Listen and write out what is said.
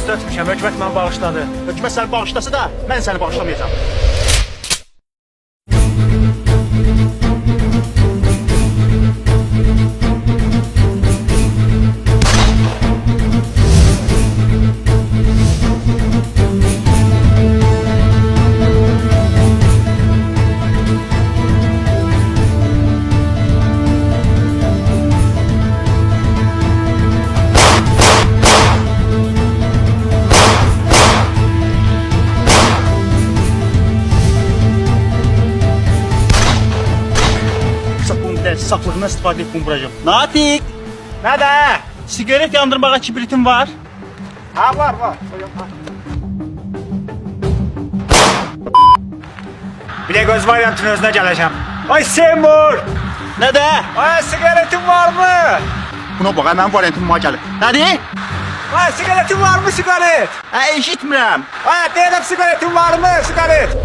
Gözdə etmişəm, hökumət məni bağışladı. Hökumət səni bağışlasa da, mən səni bağışlamayacağam. Saflığından istifadə edib bunu vuracağım. Natiq! Nədə? Sigaret yandırmağa kibritin var. Ha, var. Bir də göz variantın özünə gələcəm. Ay Seymur! Nədə? Ay, sigaretin varmı? Buna bax, mənim variantim bana gəlir. Nədir? Ay, sigaretin varmı, sigaret? Eşitmirəm. Ay, deyirəm, sigaretin varmı, sigaret?